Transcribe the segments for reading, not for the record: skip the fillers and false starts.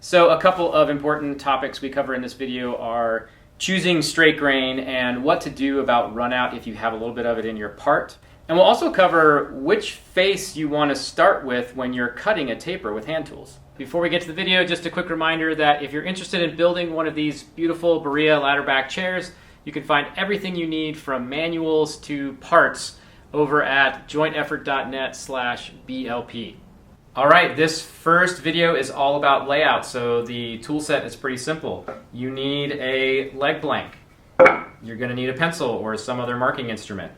So a couple of important topics we cover in this video are choosing straight grain and what to do about runout if you have a little bit of it in your part. And we'll also cover which face you want to start with when you're cutting a taper with hand tools. Before we get to the video, just a quick reminder that if you're interested in building one of these beautiful Berea ladder back chairs, you can find everything you need from manuals to parts over at jointeffort.net/BLP. All right, this first video is all about layout, so the tool set is pretty simple. You need a leg blank. You're going to need a pencil or some other marking instrument.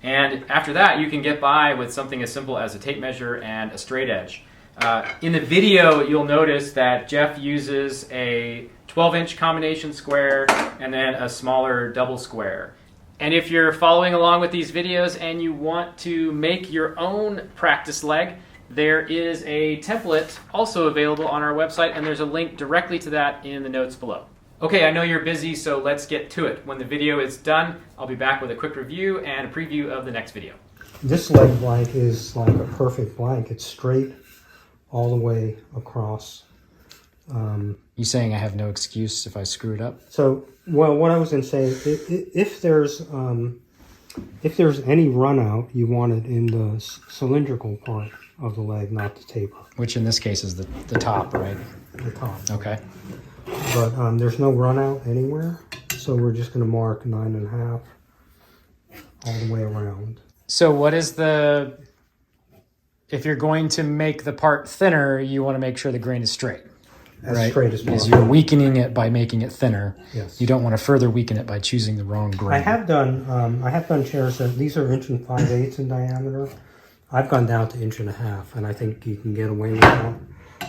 And after that, you can get by with something as simple as a tape measure and a straight edge. In the video, you'll notice that Jeff uses a 12-inch combination square and then a smaller double square. And if you're following along with these videos and you want to make your own practice leg, there is a template also available on our website, and there's a link directly to that in the notes below. Okay, I know you're busy, so let's get to it. When the video is done, I'll be back with a quick review and a preview of the next video. This leg blank is like a perfect blank. It's straight all the way across. You saying I have no excuse if I screw it up? So, well, what I was going to say, if there's any run out, you want it in the cylindrical part of the leg, not the taper. Which in this case is the top, right? The top. Okay. But there's no run out anywhere, so we're just going to mark 9.5 all the way around. So what is the... If you're going to make the part thinner, you want to make sure the grain is straight. As right? straight as Because possible. you're weakening it by making it thinner. Yes. You don't want to further weaken it by choosing the wrong grain. I have done chairs that these are 1 5/8 in diameter. I've gone down to 1.5 inches, and I think you can get away with that.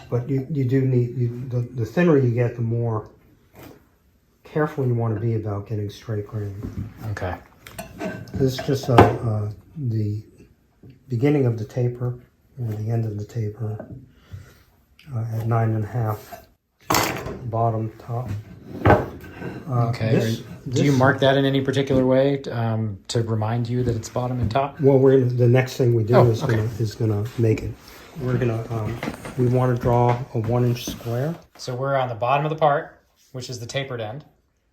But you do need, the thinner you get, the more careful you want to be about getting straight grain. Okay. This is just the beginning of the taper, or the end of the taper, at 9.5, bottom, top. Okay. Do you mark that in any particular way to remind you that it's bottom and top? Well, the next thing we do is okay. gonna make it. We're gonna we want to draw a 1-inch square. So we're on the bottom of the part, which is the tapered end.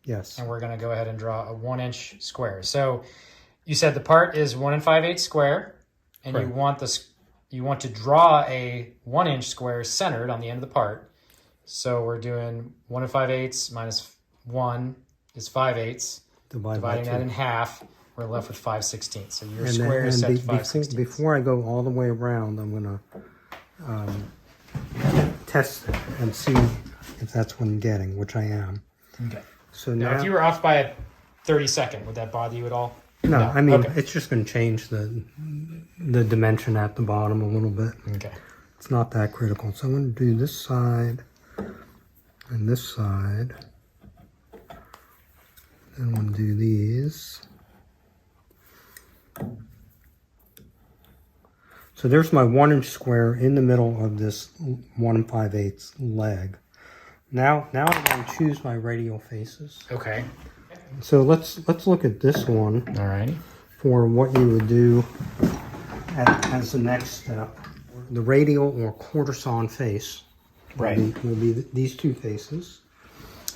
Yes. And we're going to go ahead and draw a 1-inch square. So you said the part is 1 5/8 square, and Correct. you want to draw a 1-inch square centered on the end of the part. So we're doing 1 5/8 minus 1 is 5/8. Dividing that in half, we're left with 5/16. So your square is set to 5/16. Before I go all the way around, I'm gonna test it and see if that's what I'm getting, which I am. Okay. So Now, if you were off by a 32nd, would that bother you at all? no, I mean, okay. it's just going to change the dimension at the bottom a little bit. Okay. It's not that critical. So I'm going to do this side and this side. Then I'm going to do these. So there's my 1-inch square in the middle of this 1 5/8 leg. Now I'm going to choose my radial faces. Okay. So let's look at this one. All right. For what you would do as the next step. The radial or quarter sawn face will be these two faces,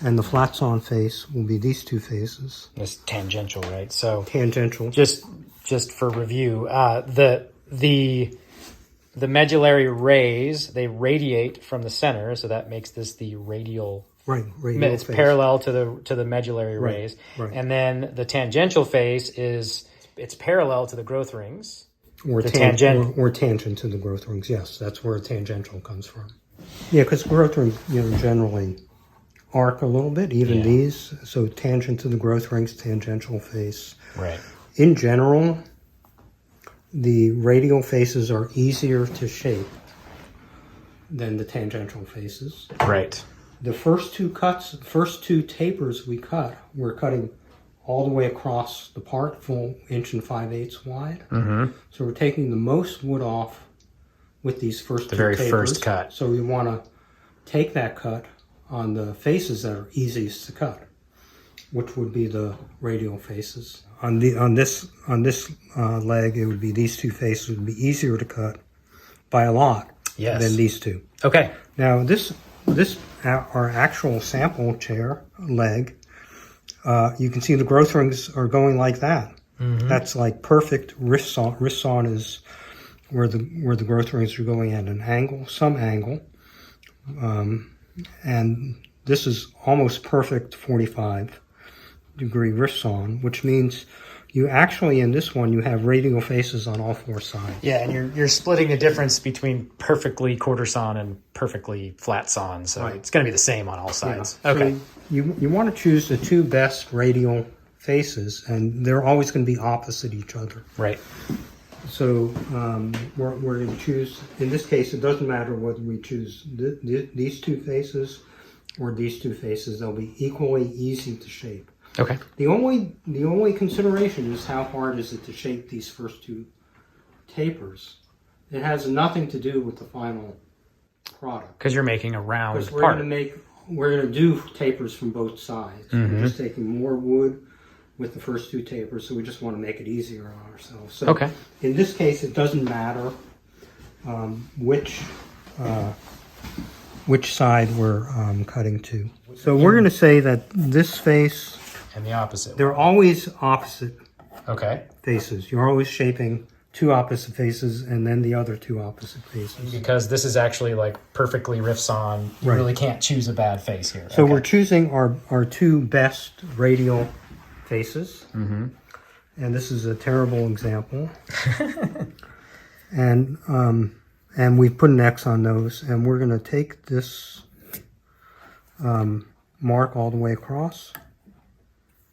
and the flat sawn face will be these two faces. It's tangential, right? So Tangential. just for review, the medullary rays, they radiate from the center, so that makes this the radial. Right, radial It's face. parallel to the medullary rays, right. and then the tangential face it's parallel to the growth rings. Or tangent to the growth rings. Yes, that's where tangential comes from. Yeah, because growth rings, generally arc a little bit, even these. So tangent to the growth rings, tangential face. Right. In general, the radial faces are easier to shape than the tangential faces. Right. The first two tapers we cut, we're cutting all the way across the part, full 1 5/8 wide. Mm-hmm. So we're taking the most wood off with these first two tapers. The very first cut. So we want to take that cut on the faces that are easiest to cut, which would be the radial faces. On this leg, it would be these two faces would be easier to cut by a lot than these two. Okay. Now this this our actual sample chair leg. You can see the growth rings are going like that. That's like perfect wrist sawn. Wrist sawn is where the growth rings are going at an angle, some angle, and this is almost perfect 45-degree wrist sawn, which means you actually, in this one, you have radial faces on all four sides. Yeah, and you're splitting the difference between perfectly quarter sawn and perfectly flat sawn, so it's going to be the same on all sides. Yeah. Okay. So you want to choose the two best radial faces, and they're always going to be opposite each other. Right. So we're going to choose, in this case, it doesn't matter whether we choose these two faces or these two faces. They'll be equally easy to shape. Okay. The only consideration is how hard is it to shape these first two tapers. It has nothing to do with the final product. Because you're making a round Because part. we're going to do tapers from both sides. We're just taking more wood with the first two tapers, so we just want to make it easier on ourselves. So Okay. in this case, it doesn't matter which side we're cutting to. So we're going to say that this face, And the opposite. they're always opposite Okay. faces. You're always shaping two opposite faces and then the other two opposite faces. Because this is actually like perfectly riff sawn, you really can't choose a bad face here. So we're choosing our two best radial faces. And this is a terrible example. And we put an X on those, and we're going to take this mark all the way across.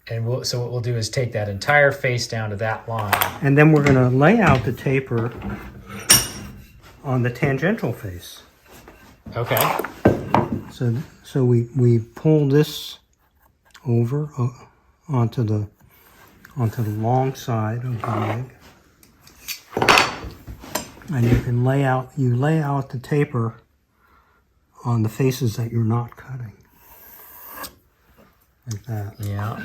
And so what we'll do is take that entire face down to that line. And then we're going to lay out the taper on the tangential face. Okay. So we pull this over onto the long side of the leg. And you can lay out the taper on the faces that you're not cutting. Like that. Yeah.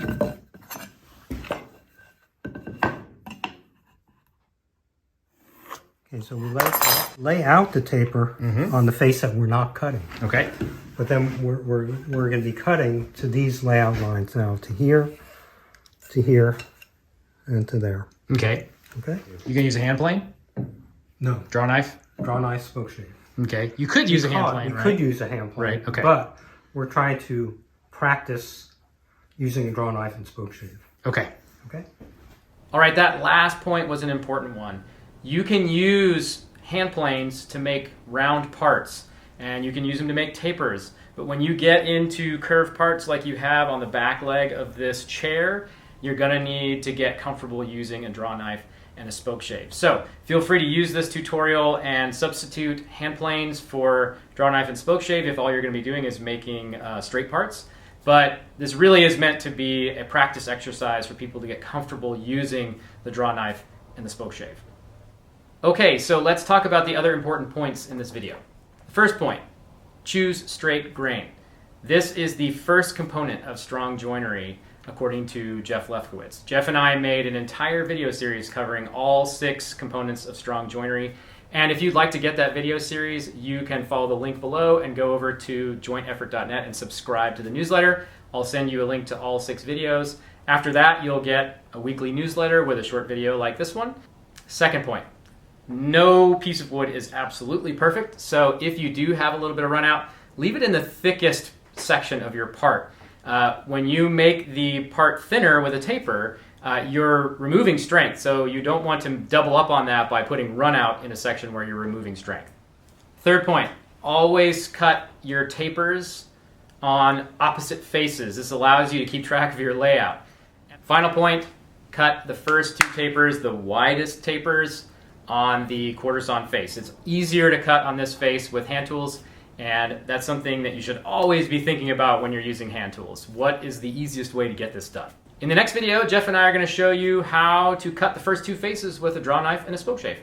Okay, so we lay out the taper on the face that we're not cutting. Okay. But then we're going to be cutting to these layout lines now, to here, and to there. Okay. Okay? You can use a hand plane? No. Draw knife? Draw knife, spoke shave. Okay. You could use a hand plane, We right? could use a hand plane. Right, okay. But we're trying to practice using a draw knife and spoke shave. Okay. Okay? All right, that last point was an important one. You can use hand planes to make round parts, and you can use them to make tapers. But when you get into curved parts like you have on the back leg of this chair, you're going to need to get comfortable using a draw knife and a spoke shave. So feel free to use this tutorial and substitute hand planes for draw knife and spoke shave if all you're going to be doing is making straight parts. But this really is meant to be a practice exercise for people to get comfortable using the draw knife and the spoke shave. Okay, so let's talk about the other important points in this video. First point, choose straight grain. This is the first component of strong joinery, according to Jeff Lefkowitz. Jeff and I made an entire video series covering all 6 components of strong joinery. And if you'd like to get that video series, you can follow the link below and go over to jointeffort.net and subscribe to the newsletter. I'll send you a link to all 6 videos. After that, you'll get a weekly newsletter with a short video like this one. Second point, no piece of wood is absolutely perfect. So if you do have a little bit of run out, leave it in the thickest section of your part. When you make the part thinner with a taper, you're removing strength, so you don't want to double up on that by putting run out in a section where you're removing strength. Third point, always cut your tapers on opposite faces. This allows you to keep track of your layout. Final point, cut the first 2 tapers, the widest tapers, on the quarter sawn face. It's easier to cut on this face with hand tools, and that's something that you should always be thinking about when you're using hand tools. What is the easiest way to get this done? In the next video, Jeff and I are going to show you how to cut the first 2 faces with a draw knife and a spoke shave.